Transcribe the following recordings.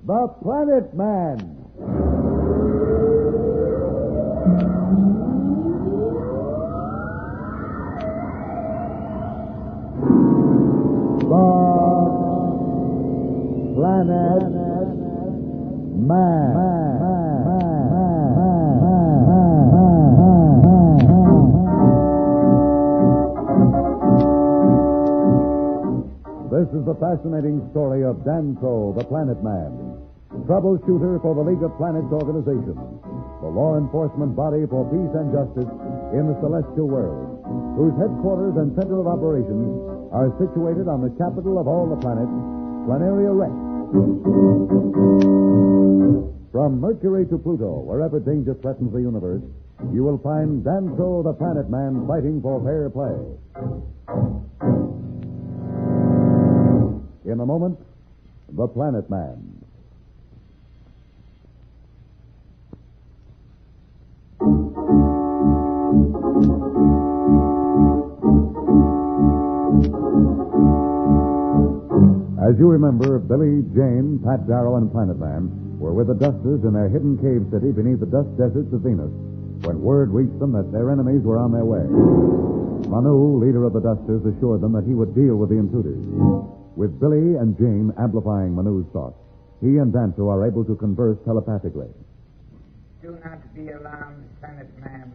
The Planet Man. Planet Man. This is the fascinating story of Danto, the Planet Man, troubleshooter for the League of Planets organization, the law enforcement body for peace and justice in the celestial world, whose headquarters and center of operations are situated on the capital of all the planets, Planaria Rex. From Mercury to Pluto, wherever danger threatens the universe, you will find Danto, the Planet Man, fighting for fair play. In a moment, The Planet Man. As you remember, Billy, Jane, Pat Darrell, and Planet Man were with the Dusters in their hidden cave city beneath the dust deserts of Venus when word reached them that their enemies were on their way. Manu, leader of the Dusters, assured them that he would deal with the intruders. With Billy and Jane amplifying Manu's thoughts, he and Danto are able to converse telepathically. Do not be alarmed, Planet Man.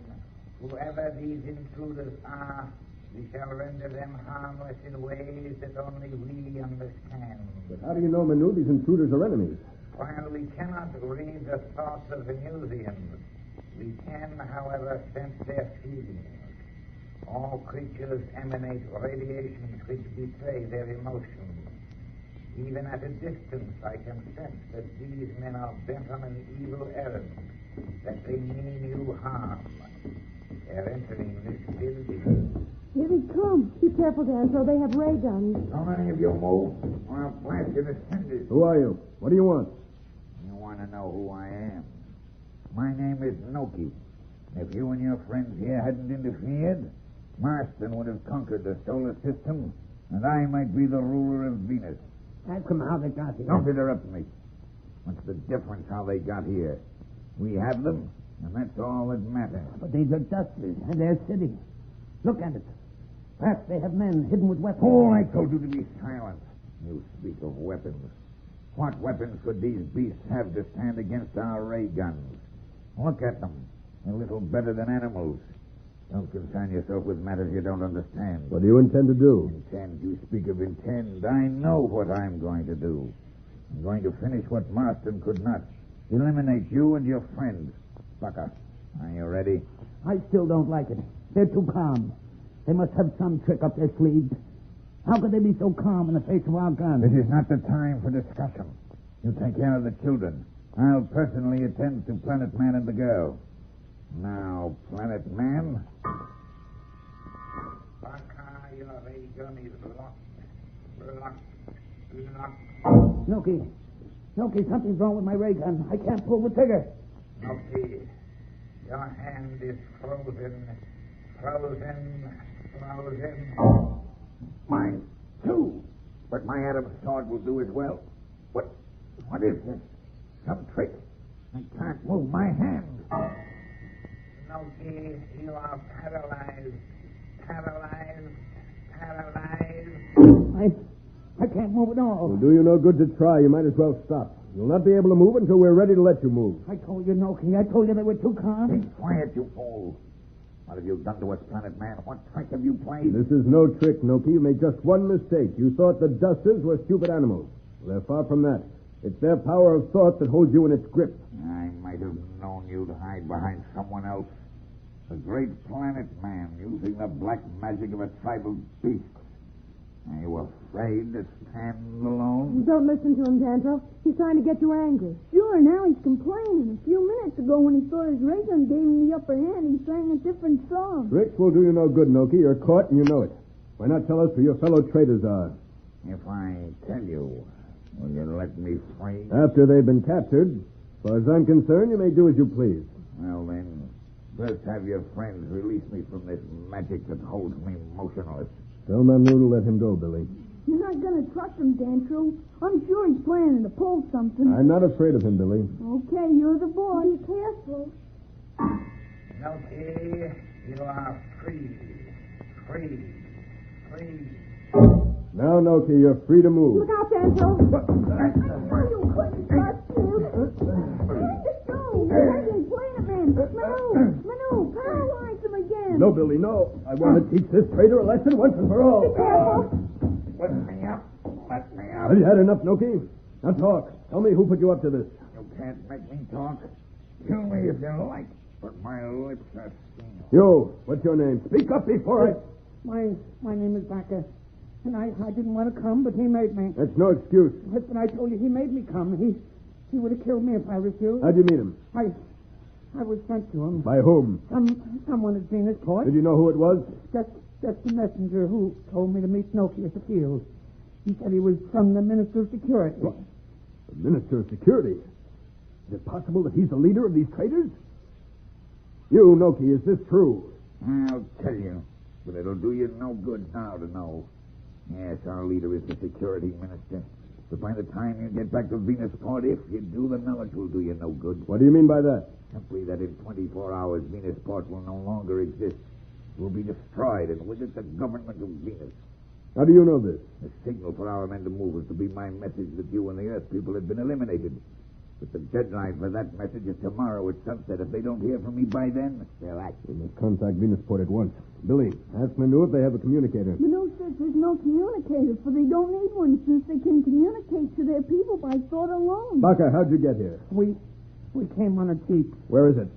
Whoever these intruders are, we shall render them harmless in ways that only we understand. But how do you know, Manu, these intruders are enemies? While we cannot read the thoughts of the Museum, we can, however, sense their feelings. All creatures emanate radiations which betray their emotions. Even at a distance, I can sense that these men are bent on an evil errand, that they mean you harm. They're entering this building. Here they come. Be careful, Danto. They have ray guns. How many of you move, or I'll blast you to cinders. Who are you? What do you want? You want to know who I am? My name is Noki. If you and your friends here hadn't interfered, Marston would have conquered the solar system, and I might be the ruler of Venus. Ask them how they got here. Don't interrupt me. What's the difference how they got here? We have them, and that's all that matters. But these are Dusters, and they're city. Look at it. Perhaps they have men hidden with weapons. Oh, I told you to be silent. You speak of weapons. What weapons could these beasts have to stand against our ray guns? Look at them. They're little better than animals. Don't concern yourself with matters you don't understand. What do you intend to do? Intend? You speak of intend. I know what I'm going to do. I'm going to finish what Marston could not. Eliminate you and your friends. Bucker, are you ready? I still don't like it. They're too calm. They must have some trick up their sleeves. How could they be so calm in the face of our guns? This is not the time for discussion. You take care of the children. I'll personally attend to Planet Man and the girl. Now, Planet Man. Bucker, your ray gun is locked. Noki, something's wrong with my ray gun. I can't pull the trigger. Noki, your hand is frozen. Mine, too. But my Adam's sword will do as well. What is this? Some trick. I can't move my hand. Noki, you are paralyzed. I can't move at all. It'll do you no good to try. You might as well stop. You'll not be able to move until we're ready to let you move. I told you, Noki. I told you they were too calm. Be quiet, you fool. What have you done to us, Planet Man? What trick have you played? This is no trick, Noki. You made just one mistake. You thought the Dusters were stupid animals. They're far from that. It's their power of thought that holds you in its grip. I might have known you'd hide behind someone else. The great Planet Man, using the black magic of a tribal beast. Are you afraid to stand alone? Don't listen to him, Danto. He's trying to get you angry. Sure, now he's complaining. A few minutes ago when he thought his ray gun gave him the upper hand, he sang a different song. Tricks will do you no good, Noki. You're caught and you know it. Why not tell us who your fellow traitors are? If I tell you, will you let me free? After they've been captured, as far as I'm concerned, you may do as you please. Well, then, first have your friends release me from this magic that holds me motionless. Tell Manu to let him go, Billy. You're not going to trust him, Dancho. I'm sure he's planning to pull something. I'm not afraid of him, Billy. Okay, you're the boy. Be careful. Noki, you are free. Free. Now, Noki, you're free to move. Look out, Dancho. I you couldn't trust him. Where'd you go? He's playing it, man. Manu, paralyze him again. No, Billy, no. I want to teach this traitor a lesson once and for all. Be careful. Let me up. Have you had enough, Noki? Now talk. Tell me who put you up to this. You can't make me talk. Kill me if you like, but my lips are sealed. You, what's your name? Speak up before I... My name is Backer. And I didn't want to come, but he made me. That's no excuse. But I told you he made me come. He would have killed me if I refused. How'd you meet him? I was sent to him. By whom? Someone at Venusport. Did you know who it was? Just the messenger who told me to meet Noki at the field. He said he was from the Minister of Security. What? The Minister of Security? Is it possible that he's the leader of these traitors? You, Noki, is this true? I'll tell you, but it'll do you no good now to know. Yes, our leader is the security minister. But by the time you get back to Venusport, if you do, the knowledge will do you no good. What do you mean by that? Simply that in 24 hours, Venusport will no longer exist. It will be destroyed, and with it, the government of Venus. How do you know this? The signal for our men to move was to be my message that you and the Earth people had been eliminated. But the deadline for that message is tomorrow at sunset. If they don't hear from me by then, they'll act. We must contact Venusport at once. Billy, ask Manu if they have a communicator. Manu says there's no communicator, for they don't need one since they can communicate to their people by thought alone. Baca, how'd you get here? We came on a jeep Where is it?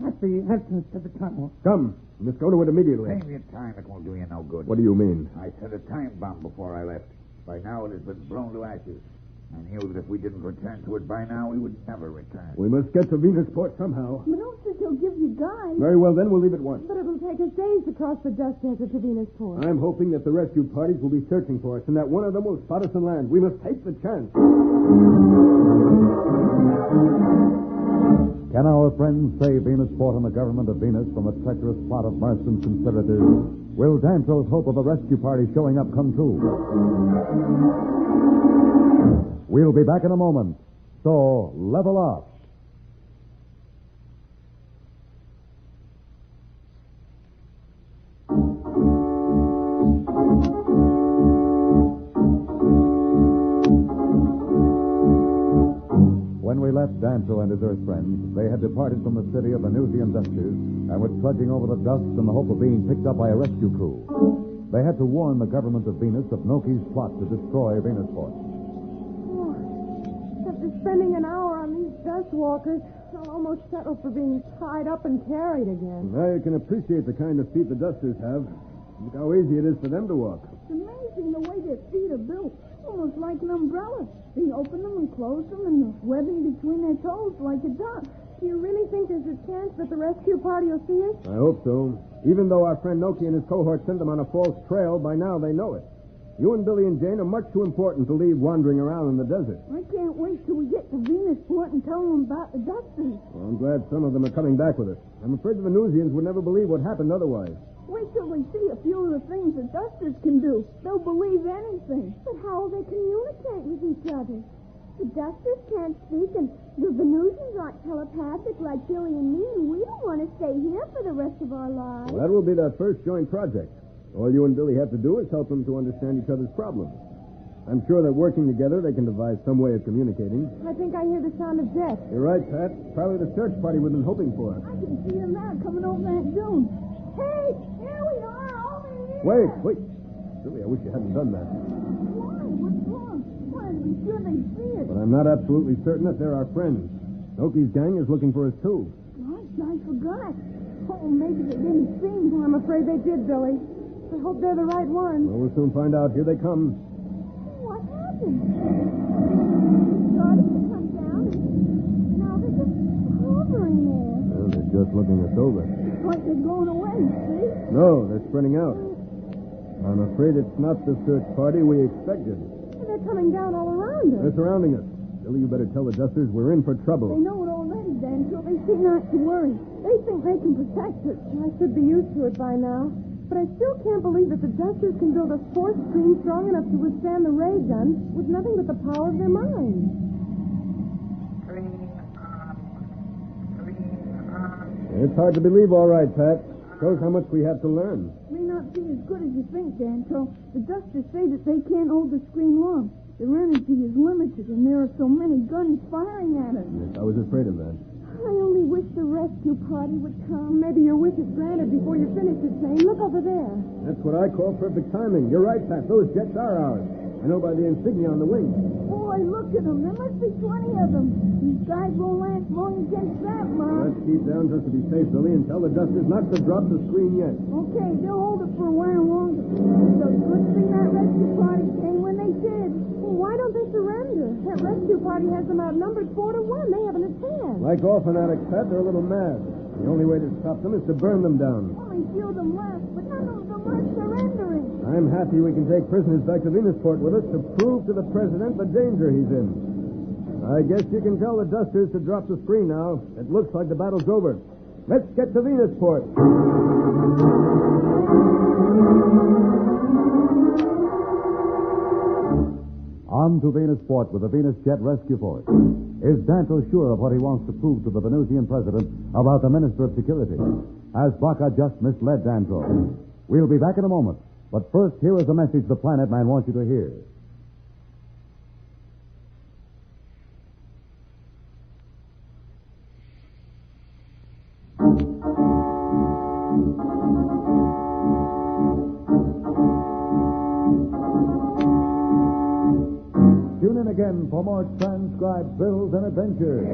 at the entrance to the tunnel. Come. We must go to it immediately. Save your time. It won't do you no good. What do you mean? I set a time bomb before I left. By now, it has been blown to ashes. I knew that if we didn't return to it by now, we would never return. We must get to Venusport somehow. Manu says he'll give you guides. Very well, then we'll leave at once. But it'll take us days to cross the dust desert to Venusport. I'm hoping that the rescue parties will be searching for us and that one of them will spot us and land. We must take the chance. Can our friends save Venusport and the government of Venus from a treacherous plot of Marston conspirators? Will Dancho's hope of a rescue party showing up come true? We'll be back in a moment. So, level up. When we left Dancho and his Earth friends, they had departed from the city of Venusian dusters and were trudging over the dust in the hope of being picked up by a rescue crew. They had to warn the government of Venus of Noki's plot to destroy Venusport. After spending an hour on these dust walkers, I'll almost settle for being tied up and carried again. Now you can appreciate the kind of feet the dusters have. Look how easy it is for them to walk. It's amazing the way their feet are built. Almost like an umbrella. They open them and close them, and the webbing between their toes like a duck. Do you really think there's a chance that the rescue party will see us? I hope so. Even though our friend Noki and his cohort sent them on a false trail, by now they know it. You and Billy and Jane are much too important to leave wandering around in the desert. I can't wait till we get to Venusport and tell them about the dusters. Well, I'm glad some of them are coming back with us. I'm afraid the Venusians would never believe what happened otherwise. Wait till they see a few of the things the dusters can do. They'll believe anything. But how will they communicate with each other? The dusters can't speak, and the Venusians aren't telepathic like Billy and me, and we don't want to stay here for the rest of our lives. Well, that will be their first joint project. All you and Billy have to do is help them to understand each other's problems. I'm sure that working together, they can devise some way of communicating. I think I hear the sound of death. You're right, Pat. Probably the search party we've been hoping for. I can see them now coming over that dune. Hey, here we are, over here. Wait. Billy, I wish you hadn't done that. Why? What's wrong? Why, to be sure they see us. But I'm not absolutely certain that they're our friends. Noki's gang is looking for us, too. Gosh, I forgot. Oh, maybe they didn't see me. I'm afraid they did, Billy. I hope they're the right ones. Well, we'll soon find out. Here they come. What happened? They started to come down, and now they're just hovering there. Well, they're just looking us over. It's like they're going away, see? No, they're spreading out. I'm afraid it's not the search party we expected. And they're coming down all around us. They're surrounding us. Billy, you better tell the dusters we're in for trouble. They know it already, Dan, so they seem not to worry. They think they can protect us. I should be used to it by now. But I still can't believe that the Dusters can build a force screen strong enough to withstand the ray guns with nothing but the power of their minds. Screen on. Screen on. It's hard to believe, all right, Pat. Shows how much we have to learn. May not be as good as you think, Danto. The Dusters say that they can't hold the screen long. Their energy is limited, and there are so many guns firing at us. Yes, I was afraid of that. I only wish the rescue party would come. Maybe your wish is granted before you finish it, Zane. Look over there. That's what I call perfect timing. You're right, Pat. Those jets are ours. I know by the insignia on the wing. Boy, look at them. There must be 20 of them. These guys won't last long against that mob. Let's keep down just to be safe, Billy, and tell the Dusters not to drop the screen yet. Okay, they'll hold it for a while longer. It's a good thing that rescue party came when they did. Well, why don't they surrender? That rescue party has them outnumbered 4-1. They haven't a chance. Like all fanatics, Pat, they're a little mad. The only way to stop them is to burn them down. Only few of them left, but none of them are surrendering. I'm happy we can take prisoners back to Venusport with us to prove to the president the danger he's in. I guess you can tell the Dusters to drop the screen now. It looks like the battle's over. Let's get to Venusport. On to Venusport with the Venus Jet Rescue Force. Is Danto sure of what he wants to prove to the Venusian president about the Minister of Security? Has Baca just misled Danto? We'll be back in a moment. But first, here is a message the Planet Man wants you to hear. Tune in again for more transcribed thrills and adventures.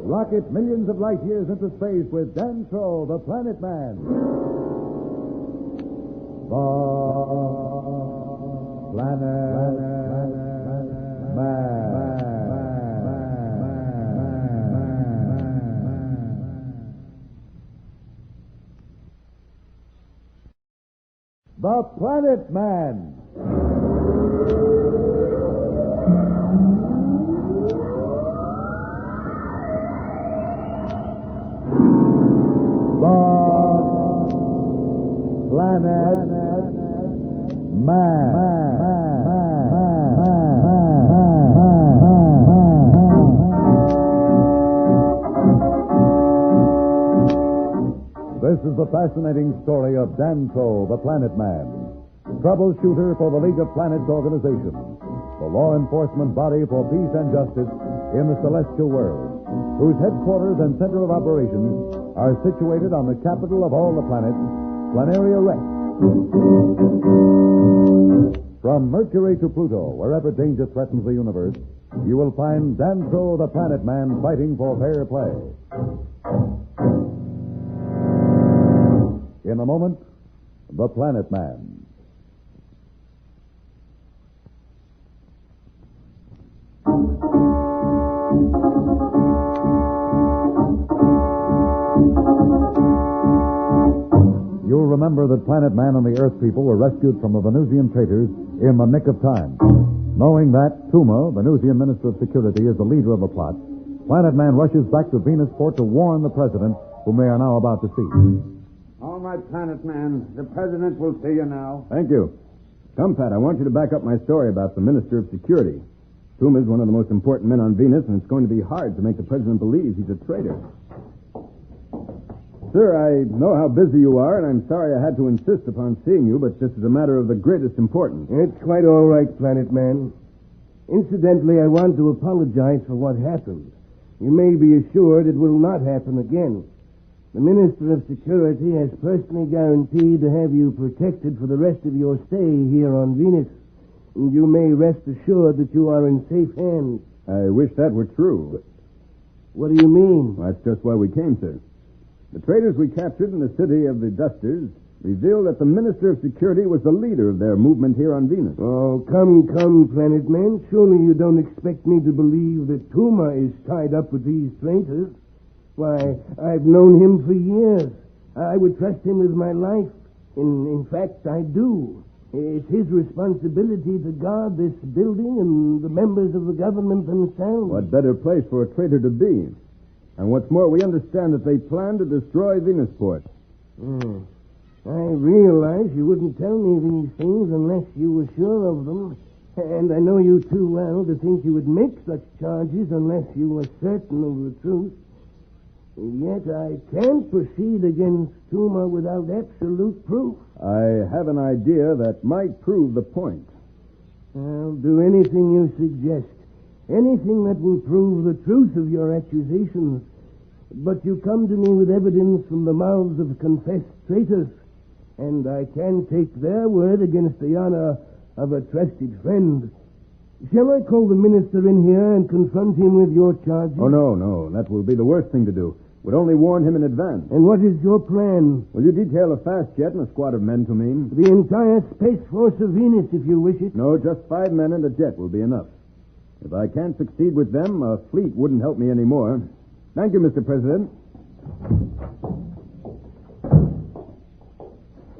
Rocket millions of light years into space with Danto, the Planet Man. The Planet Man. The Planet Man. Planet Man. This is the fascinating story of Danto, the Planet Man, troubleshooter for the League of Planets organization, the law enforcement body for peace and justice in the celestial world, whose headquarters and center of operations are situated on the capital of all the planets, Planaria Rex. From Mercury to Pluto, wherever danger threatens the universe, you will find Danto, the Planet Man, fighting for fair play. In a moment, the Planet Man. You'll remember that Planet Man and the Earth people were rescued from the Venusian traitors in the nick of time. Knowing that Tuma, Venusian Minister of Security, is the leader of the plot, Planet Man rushes back to Venusport to warn the president, whom they are now about to see. All right, Planet Man. The president will see you now. Thank you. Come, Pat, I want you to back up my story about the Minister of Security. Tuma is one of the most important men on Venus, and it's going to be hard to make the president believe he's a traitor. Sir, I know how busy you are, and I'm sorry I had to insist upon seeing you, but this is a matter of the greatest importance. It's quite all right, Planet Man. Incidentally, I want to apologize for what happened. You may be assured it will not happen again. The Minister of Security has personally guaranteed to have you protected for the rest of your stay here on Venus. And you may rest assured that you are in safe hands. I wish that were true. What do you mean? Well, that's just why we came, sir. The traitors we captured in the city of the Dusters revealed that the Minister of Security was the leader of their movement here on Venus. Oh, come, Planet Man. Surely you don't expect me to believe that Tuma is tied up with these traitors. Why, I've known him for years. I would trust him with my life. In fact, I do. It's his responsibility to guard this building and the members of the government themselves. What better place for a traitor to be? And what's more, we understand that they plan to destroy Venusport. I realize you wouldn't tell me these things unless you were sure of them. And I know you too well to think you would make such charges unless you were certain of the truth. And yet I can't proceed against Tuma without absolute proof. I have an idea that might prove the point. I'll do anything you suggest. Anything that will prove the truth of your accusations. But you come to me with evidence from the mouths of confessed traitors. And I can take their word against the honor of a trusted friend. Shall I call the minister in here and confront him with your charges? Oh, no. That will be the worst thing to do. Would only warn him in advance. And what is your plan? Will you detail a fast jet and a squad of men to me? The entire Space Force of Venus, if you wish it. No, just 5 men and a jet will be enough. If I can't succeed with them, a fleet wouldn't help me anymore. Thank you, Mr. President.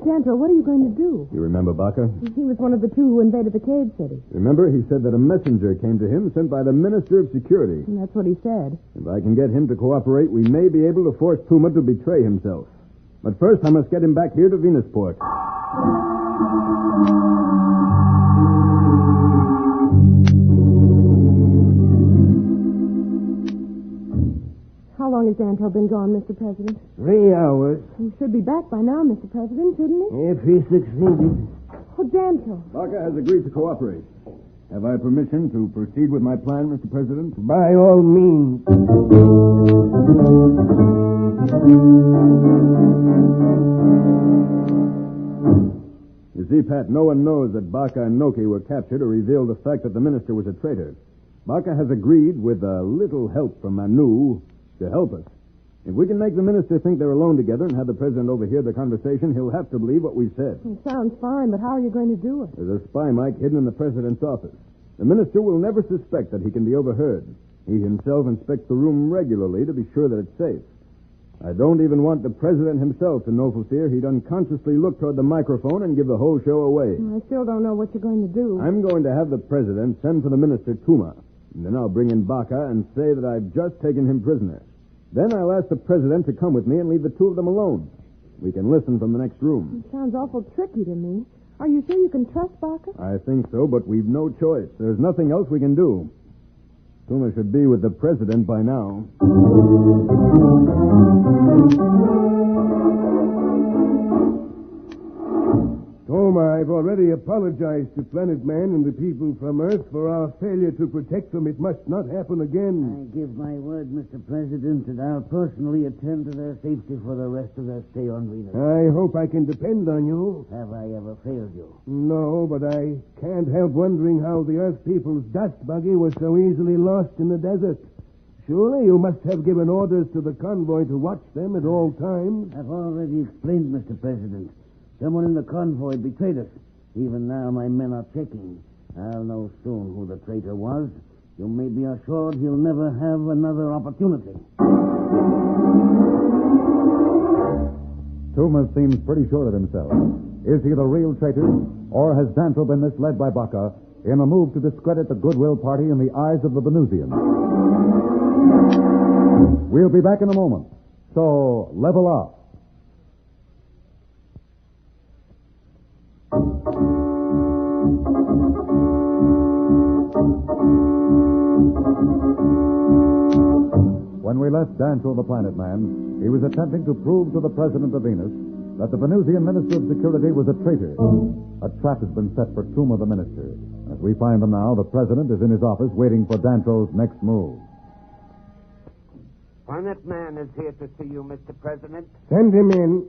Danto, what are you going to do? You remember Baca? He was one of the two who invaded the cave city. Remember, he said that a messenger came to him sent by the Minister of Security. And that's what he said. If I can get him to cooperate, we may be able to force Tuma to betray himself. But first, I must get him back here to Venusport. How long has Danto been gone, Mr. President? 3 hours. He should be back by now, Mr. President, shouldn't he? If he succeeded. Oh, Danto. Baca has agreed to cooperate. Have I permission to proceed with my plan, Mr. President? By all means. You see, Pat, no one knows that Baca and Noki were captured or revealed the fact that the minister was a traitor. Baca has agreed, with a little help from Manu, to help us. If we can make the minister think they're alone together and have the president overhear the conversation, he'll have to believe what we said. It sounds fine, but how are you going to do it? There's a spy, Mike, hidden in the president's office. The minister will never suspect that he can be overheard. He himself inspects the room regularly to be sure that it's safe. I don't even want the president himself to know for fear he'd unconsciously look toward the microphone and give the whole show away. I still don't know what you're going to do. I'm going to have the president send for the minister, Tuma. And then I'll bring in Baca and say that I've just taken him prisoner. Then I'll ask the president to come with me and leave the two of them alone. We can listen from the next room. It sounds awful tricky to me. Are you sure you can trust Baca? I think so, but we've no choice. There's nothing else we can do. Tuma should be with the president by now. Toma, I've already apologized to Planet Man and the people from Earth for our failure to protect them. It must not happen again. I give my word, Mr. President, that I'll personally attend to their safety for the rest of their stay on Venus. I hope I can depend on you. Have I ever failed you? No, but I can't help wondering how the Earth people's dust buggy was so easily lost in the desert. Surely you must have given orders to the convoy to watch them at all times. I've already explained, Mr. President. Someone in the convoy betrayed us. Even now, my men are checking. I'll know soon who the traitor was. You may be assured he'll never have another opportunity. Tuma seems pretty sure of himself. Is he the real traitor, or has Danto been misled by Baca in a move to discredit the Goodwill Party in the eyes of the Venusians? We'll be back in a moment. So, level up. When we left Danto the Planet Man, he was attempting to prove to the president of Venus that the Venusian Minister of Security was a traitor. A trap has been set for Tuma the Minister. As we find them now, the president is in his office waiting for Danto's next move. Planet Man is here to see you, Mr. President. Send him in.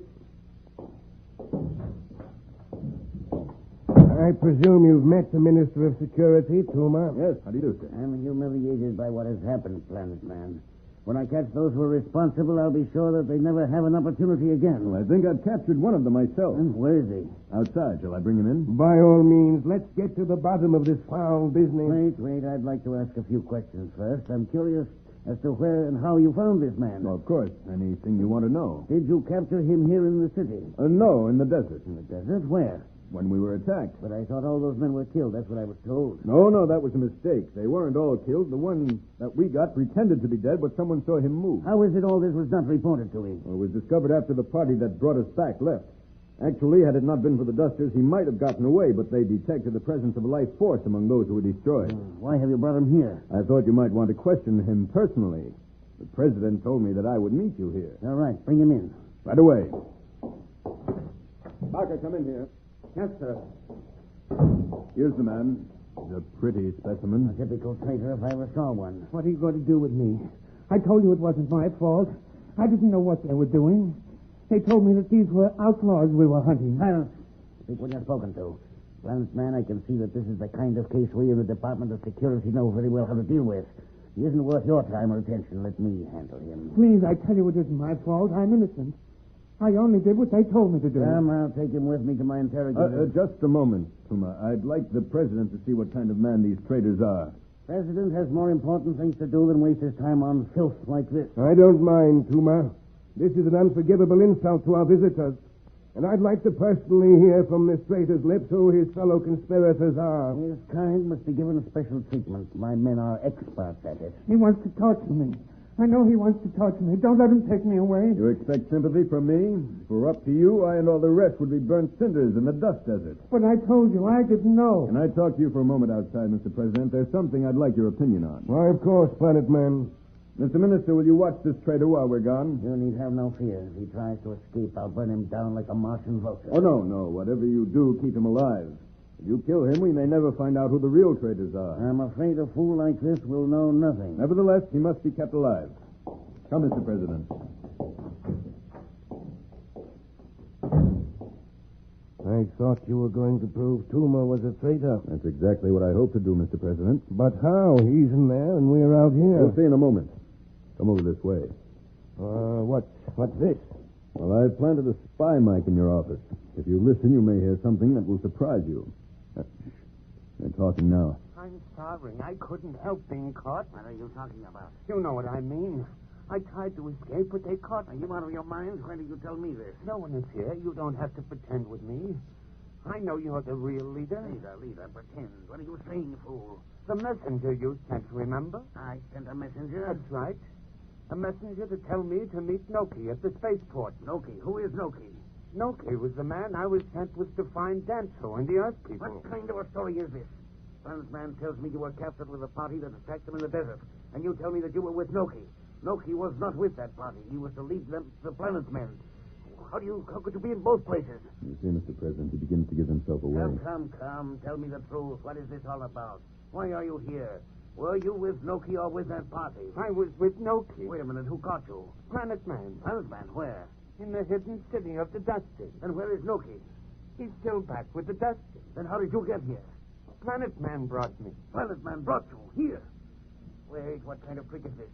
I presume you've met the Minister of Security, Tuma? Yes, how do you do, sir? I'm humiliated by what has happened, Planet Man. When I catch those who are responsible, I'll be sure that they never have an opportunity again. Well, I think I've captured one of them myself. Where is he? Outside. Shall I bring him in? By all means, let's get to the bottom of this foul business. Wait. I'd like to ask a few questions first. I'm curious as to where and how you found this man. Oh, of course. Anything you want to know. Did you capture him here in the city? No, in the desert. In the desert? Where? when we were attacked. But I thought all those men were killed. That's what I was told. No, that was a mistake. They weren't all killed. The one that we got pretended to be dead, but someone saw him move. How is it all this was not reported to him? Well, it was discovered after the party that brought us back left. Actually, had it not been for the Dusters, he might have gotten away, but they detected the presence of a life force among those who were destroyed. Why have you brought him here? I thought you might want to question him personally. The president told me that I would meet you here. All right, bring him in. Right away. Barker, come in here. Yes, sir. Here's the man. He's a pretty specimen. A typical traitor if I ever saw one. What are you going to do with me? I told you it wasn't my fault. I didn't know what they were doing. They told me that these were outlaws we were hunting. Silence. Speak when you're spoken to. Clarence, man, I can see that this is the kind of case we in the Department of Security know very well how to deal with. He isn't worth your time or attention. Let me handle him. Please, I tell you it isn't my fault. I'm innocent. I only did what they told me to do. Come, I'll take him with me to my interrogator. Just a moment, Tuma. I'd like the president to see what kind of man these traitors are. President has more important things to do than waste his time on filth like this. I don't mind, Tuma. This is an unforgivable insult to our visitors. And I'd like to personally hear from this traitor's lips who his fellow conspirators are. His kind must be given special treatment. My men are experts at it. He wants to torture me. I know he wants to torture me. Don't let him take me away. You expect sympathy from me? If it were up to you, I and all the rest would be burnt cinders in the dust desert. But I told you, I didn't know. Can I talk to you for a moment outside, Mr. President? There's something I'd like your opinion on. Why, of course, Planet Man. Mr. Minister, will you watch this traitor while we're gone? You need have no fear. If he tries to escape, I'll burn him down like a Martian vulture. Oh, no. Whatever you do, keep him alive. If you kill him, we may never find out who the real traitors are. I'm afraid a fool like this will know nothing. Nevertheless, he must be kept alive. Come, Mr. President. I thought you were going to prove Tuma was a traitor. That's exactly what I hope to do, Mr. President. But how? He's in there and we're out here. We'll see in a moment. Come over this way. What's this? Well, I've planted a spy mic in your office. If you listen, you may hear something that will surprise you. They're talking now. I'm sorry. I couldn't help being caught. What are you talking about? You know what I mean. I tried to escape, but they caught me. Are you out of your mind? Why did you tell me this? No one is here. You don't have to pretend with me. I know you're the real leader. Leader, pretend. What are you saying, fool? The messenger you sent, remember? I sent a messenger? That's right. A messenger to tell me to meet Noki at the spaceport. Noki? Who is Noki? Noki was the man I was sent with to find Danto and the Earth people. What kind of a story is this? Planet's man tells me you were captured with a party that attacked them in the desert, and you tell me that you were with Noki. Noki was not with that party. He was to lead them, the Planet's men. How could you be in both places? You see, Mr. President, he begins to give himself away. Come. Tell me the truth. What is this all about? Why are you here? Were you with Noki or with that party? I was with Noki. Wait a minute. Who caught you? Planet Man. Planet Man? Where? In the hidden city of the Dusters. And where is Noki? He's still back with the Dusters. Then how did you get here? Planet Man brought me. Planet Man brought you here? Wait, what kind of trick is this?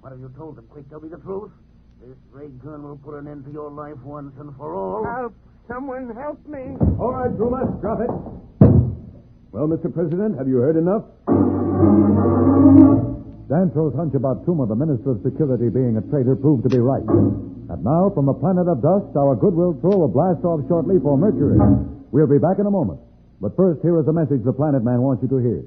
What have you told them? Quick, tell me the truth. This ray gun will put an end to your life once and for all. Help! Someone help me! All right, Tuma, drop it. Well, Mr. President, have you heard enough? Dantro's hunch about Tuma, the Minister of Security, being a traitor, proved to be right. And now, from the planet of dust, our Goodwill Throw will blast off shortly for Mercury. We'll be back in a moment. But first, here is a message the Planet Man wants you to hear.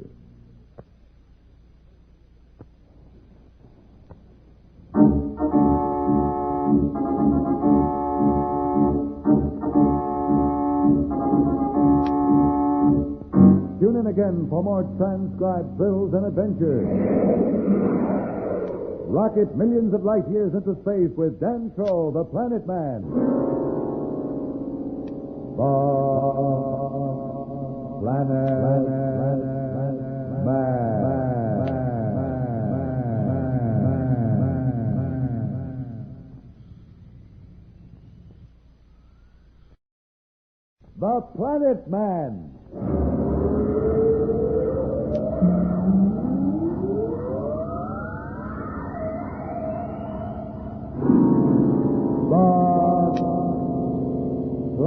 Tune in again for more transcribed thrills and adventures. Rocket millions of light years into space with Dantro, the Planet Man. The Planet Man. The Planet Man.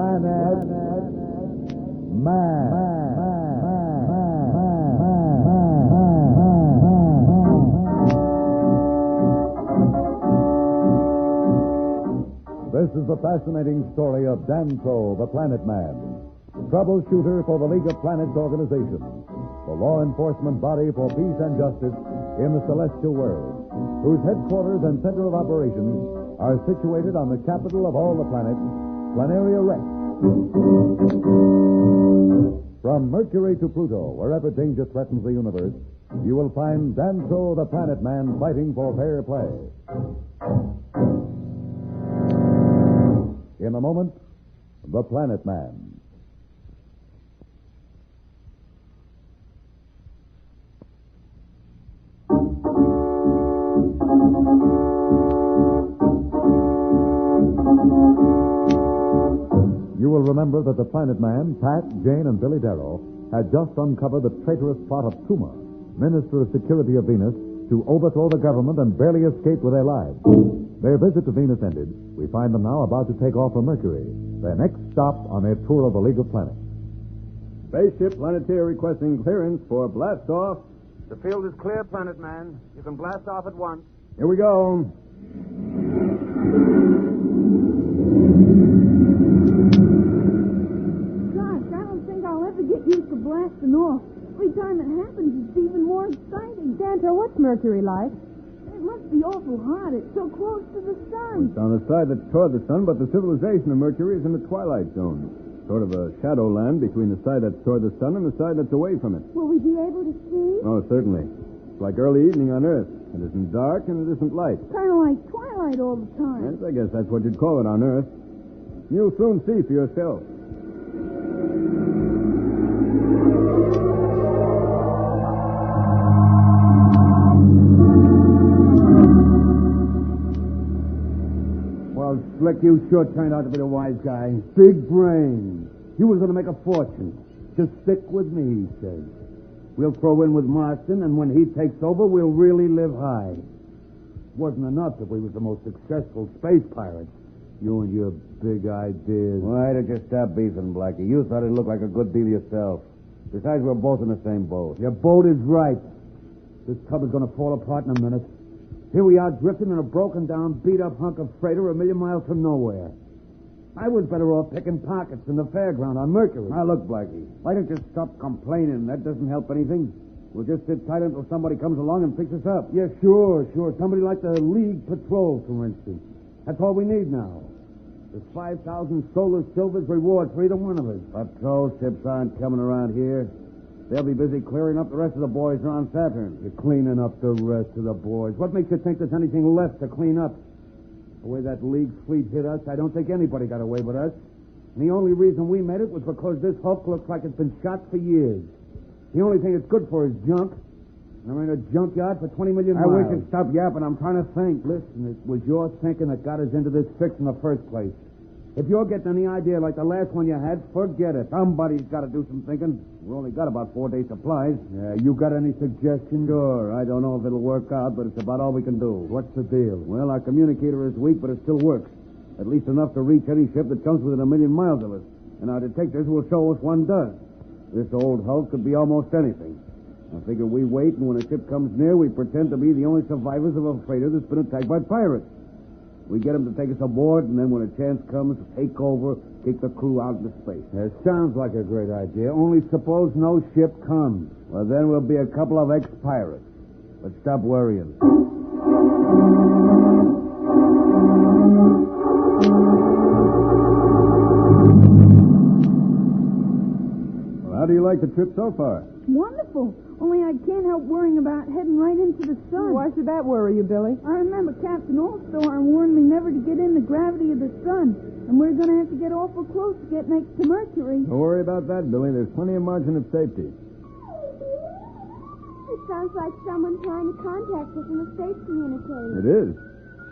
Planet Man. This is the fascinating story of Danto, the Planet Man. troubleshooter for the League of Planets organization, the law enforcement body for peace and justice in the celestial world, whose headquarters and center of operations are situated on the capital of all the planets, Planaria Rex. From Mercury to Pluto, wherever danger threatens the universe, you will find Danto the Planet Man fighting for fair play. In a moment, the Planet Man. You will remember that the Planet Man, Pat, Jane, and Billy Darrow had just uncovered the traitorous plot of Tuma, Minister of Security of Venus, to overthrow the government and barely escape with their lives. Their visit to Venus ended. We find them now about to take off for Mercury, their next stop on their tour of the League of Planets. Spaceship Planeteer requesting clearance for blast off. The field is clear, Planet Man. You can blast off at once. Here we go. Gosh, I don't think I'll ever get used to blasting off. Every time it happens, it's even more exciting. Danto, what's Mercury like? It must be awful hot. It's so close to the sun. It's on the side that's toward the sun, but the civilization of Mercury is in the twilight zone. Sort of a shadow land between the side that's toward the sun and the side that's away from it. Will we be able to see? Oh, certainly. It's like early evening on Earth. It isn't dark and it isn't light. Kind of like twilight all the time. Yes, I guess that's what you'd call it on Earth. You'll soon see for yourself. Well, Slick, you sure turned out to be the wise guy. Big brain. You was going to make a fortune. Just stick with me, he says. We'll throw in with Marston, and when he takes over, we'll really live high. Wasn't enough if we was the most successful space pirates. You and your big ideas. Why did you stop beefing, Blackie? You thought it looked like a good deal yourself. Besides, we're both in the same boat. Your boat is right. This tub is going to fall apart in a minute. Here we are drifting in a broken-down, beat-up hunk of freighter 1,000,000 miles from nowhere. I was better off picking pockets in the fairground on Mercury. Now, look, Blackie, why don't you stop complaining? That doesn't help anything. We'll just sit tight until somebody comes along and picks us up. Yeah, sure. Somebody like the League Patrol, for instance. That's all we need now. There's 5,000 solar silvers reward for either one of us. Patrol ships aren't coming around here. They'll be busy clearing up the rest of the boys around Saturn. You're cleaning up the rest of the boys. What makes you think there's anything left to clean up? The way that League fleet hit us, I don't think anybody got away with us. And the only reason we made it was because this Hulk looks like it's been shot for years. The only thing it's good for is junk. And we're in a junkyard for 20 million miles. I wish you'd stop yapping. I'm trying to think. Listen, it was your thinking that got us into this fix in the first place. If you're getting any idea like the last one you had, forget it. Somebody's got to do some thinking. We've only got about 4 days' supplies. Yeah, you got any suggestions? Sure. I don't know if it'll work out, but it's about all we can do. What's the deal? Well, our communicator is weak, but it still works. At least enough to reach any ship that comes within 1,000,000 miles of us. And our detectors will show us one does. This old Hulk could be almost anything. I figure we wait, and when a ship comes near, we pretend to be the only survivors of a freighter that's been attacked by pirates. We get them to take us aboard, and then when a chance comes, take over, kick the crew out into space. That sounds like a great idea. Only suppose no ship comes. Well, then we'll be a couple of ex-pirates. But stop worrying. Well, how do you like the trip so far? Wonderful. Only I can't help worrying about heading right into the sun. Why should that worry you, Billy? I remember Captain Allstorm warned me never to get in the gravity of the sun. And we're going to have to get awful close to get next to Mercury. Don't worry about that, Billy. There's plenty of margin of safety. It sounds like someone trying to contact us in the space communicator. It is.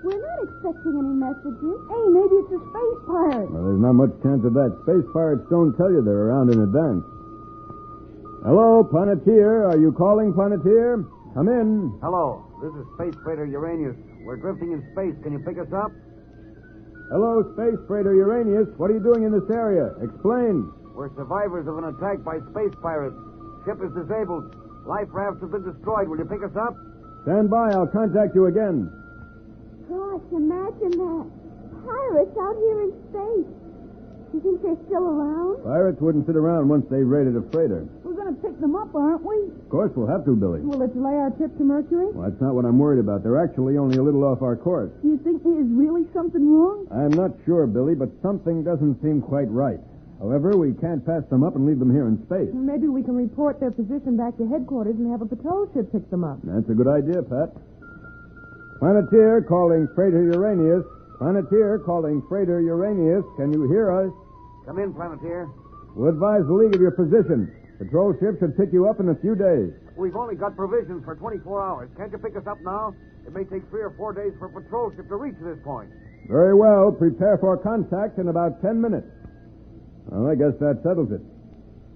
We're not expecting any messages. Hey, maybe it's a space pirate. Well, there's not much chance of that. Space pirates don't tell you they're around in advance. Hello, Planeteer. Are you calling, Planeteer? Come in. Hello. This is Space Freighter Uranius. We're drifting in space. Can you pick us up? Hello, Space Freighter Uranius. What are you doing in this area? Explain. We're survivors of an attack by space pirates. Ship is disabled. Life rafts have been destroyed. Will you pick us up? Stand by. I'll contact you again. Gosh, imagine that. Pirates out here in space. You think they're still around? Pirates wouldn't sit around once they raided a freighter. We're going to pick them up, aren't we? Of course, we'll have to, Billy. Will it delay our trip to Mercury? Well, that's not what I'm worried about. They're actually only a little off our course. Do you think there's really something wrong? I'm not sure, Billy, but something doesn't seem quite right. However, we can't pass them up and leave them here in space. Maybe we can report their position back to headquarters and have a patrol ship pick them up. That's a good idea, Pat. Planeteer calling freighter Uranius. Planeteer calling freighter Uranius. Can you hear us? Come in, Planeteer. We'll advise the League of your position. Patrol ship should pick you up in a few days. We've only got provisions for 24 hours. Can't you pick us up now? It may take 3 or 4 days for a patrol ship to reach this point. Very well. Prepare for contact in about 10 minutes. Well, I guess that settles it.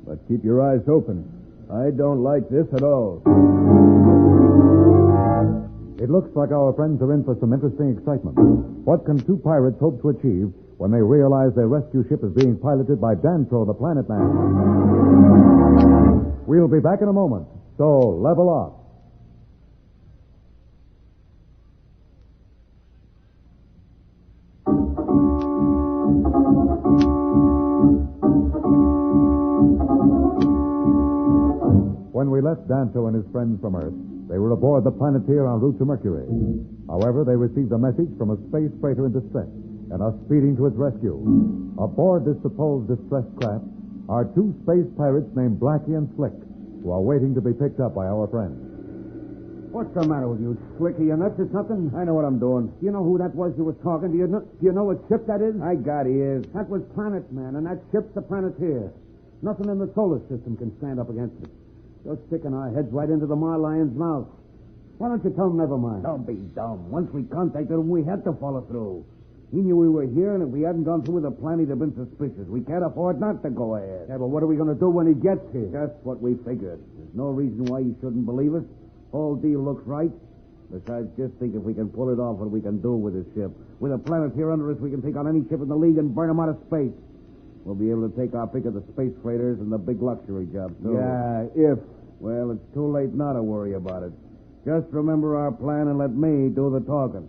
But keep your eyes open. I don't like this at all. It looks like our friends are in for some interesting excitement. What can two pirates hope to achieve when they realize their rescue ship is being piloted by Dantro, the Planet Man? We'll be back in a moment, so level off. When we left Dantro and his friends from Earth, they were aboard the Planeteer en route to Mercury. However, they received a message from a space freighter in distress and are speeding to its rescue. Aboard this supposed distressed craft are two space pirates named Blackie and Slick, who are waiting to be picked up by our friends. What's the matter with you, Slick? Are you nuts or something? I know what I'm doing. Do you know who that was who was talking? Do you know what ship that is? I got ears. That was Planet Man, and that ship's the Planeteer. Nothing in the solar system can stand up against it. You're sticking our heads right into the Marlion's mouth. Why don't you tell him never mind? Don't be dumb. Once we contacted him, we had to follow through. He knew we were here, and if we hadn't gone through with the plan, he'd have been suspicious. We can't afford not to go ahead. Yeah, but what are we going to do when he gets here? That's what we figured. There's no reason why you shouldn't believe us. Whole deal looks right. Besides, just think if we can pull it off, what we can do with this ship. With a Planeteer under us, we can take on any ship in the League and burn them out of space. We'll be able to take our pick of the space freighters and the big luxury jobs, too. Yeah, if. Well, it's too late now to worry about it. Just remember our plan and let me do the talking.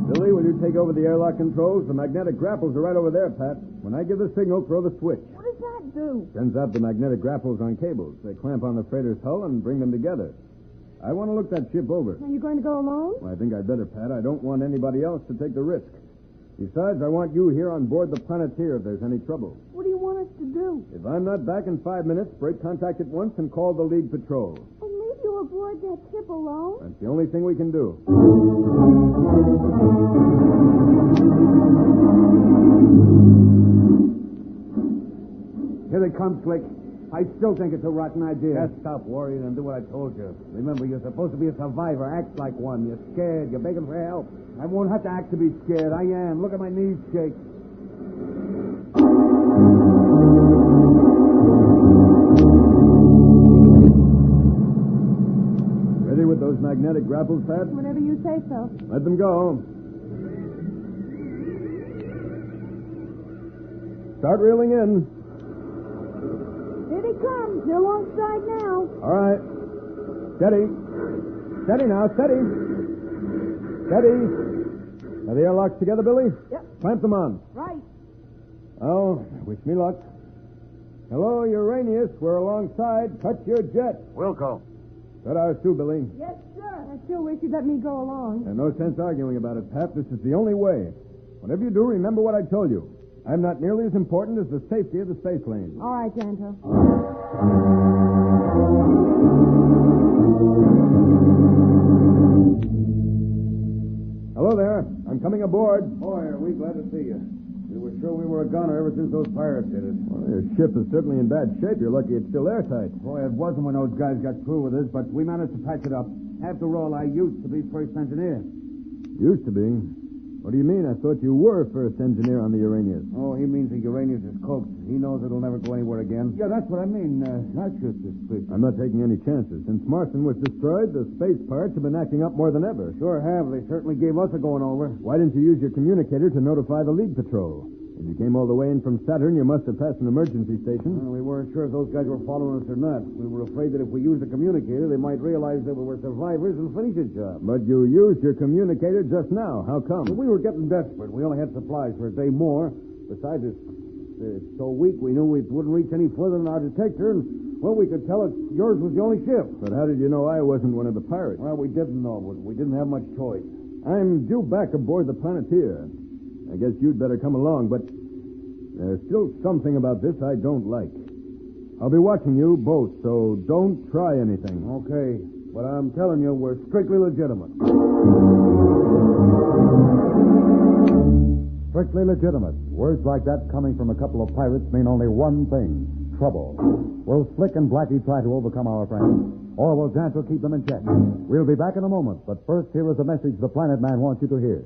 Billy, will you take over the airlock controls? The magnetic grapples are right over there, Pat. When I give the signal, throw the switch. What does that do? Sends out the magnetic grapples on cables. They clamp on the freighter's hull and bring them together. I want to look that ship over. Are you going to go alone? Well, I think I'd better, Pat. I don't want anybody else to take the risk. Besides, I want you here on board the Planeteer if there's any trouble. What do you want us to do? If I'm not back in 5 minutes, break contact at once and call the League Patrol. And leave you aboard that ship alone? That's the only thing we can do. Here they come, Slick. I still think it's a rotten idea. Just stop worrying and do what I told you. Remember, you're supposed to be a survivor. Act like one. You're scared. You're begging for help. I won't have to act to be scared. I am. Look at my knees shake. Ready with those magnetic grapples, Pat? Whenever you say so. Let them go. Start reeling in. Here they come. They're alongside now. All right. Steady. Steady now. Steady. Steady. Are the airlocks together, Billy? Yep. Clamp them on. Right. Oh, wish me luck. Hello, Uranius. We're alongside. Cut your jet. Wilco. Cut ours too, Billy. Yes, sir. I still wish you'd let me go along. And no sense arguing about it, Pat. This is the only way. Whatever you do, remember what I told you. I'm not nearly as important as the safety of the space lane. All right, Danto. Hello there. I'm coming aboard. Boy, are we glad to see you. We were sure we were a goner ever since those pirates hit us. Well, your ship is certainly in bad shape. You're lucky it's still airtight. Boy, it wasn't when those guys got through with us, but we managed to patch it up. After all, I used to be first engineer. Used to be. What do you mean? I thought you were first engineer on the Uranius. Oh, he means the Uranius is cooked. He knows it'll never go anywhere again. Yeah, that's what I mean. That's just suspicious. I'm not taking any chances. Since Marston was destroyed, the space pirates have been acting up more than ever. Sure have. They certainly gave us a going over. Why didn't you use your communicator to notify the League Patrol? If you came all the way in from Saturn, you must have passed an emergency station. Well, we weren't sure if those guys were following us or not. We were afraid that if we used the communicator, they might realize that we were survivors and finish the job. But you used your communicator just now. How come? Well, we were getting desperate. We only had supplies for a day more. Besides, it's so weak, we knew we wouldn't reach any further than our detector, and, well, we could tell it yours was the only ship. But how did you know I wasn't one of the pirates? Well, we didn't know, but we didn't have much choice. I'm due back aboard the Planeteer. I guess you'd better come along, but there's still something about this I don't like. I'll be watching you both, so don't try anything. Okay, but I'm telling you, we're strictly legitimate. Strictly legitimate. Words like that coming from a couple of pirates mean only one thing: trouble. Will Slick and Blackie try to overcome our friends? Or will Janto keep them in check? We'll be back in a moment, but first here is a message the Planet Man wants you to hear.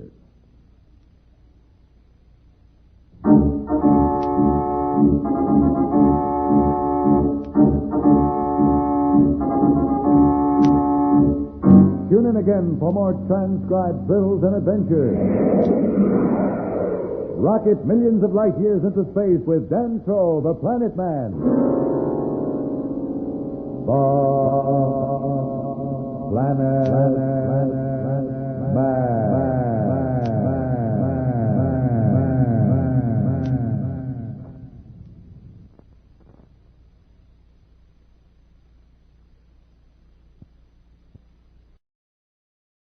Tune in again for more transcribed thrills and adventures. Rocket millions of light years into space with Dan Troll, the Planet Man. The Planet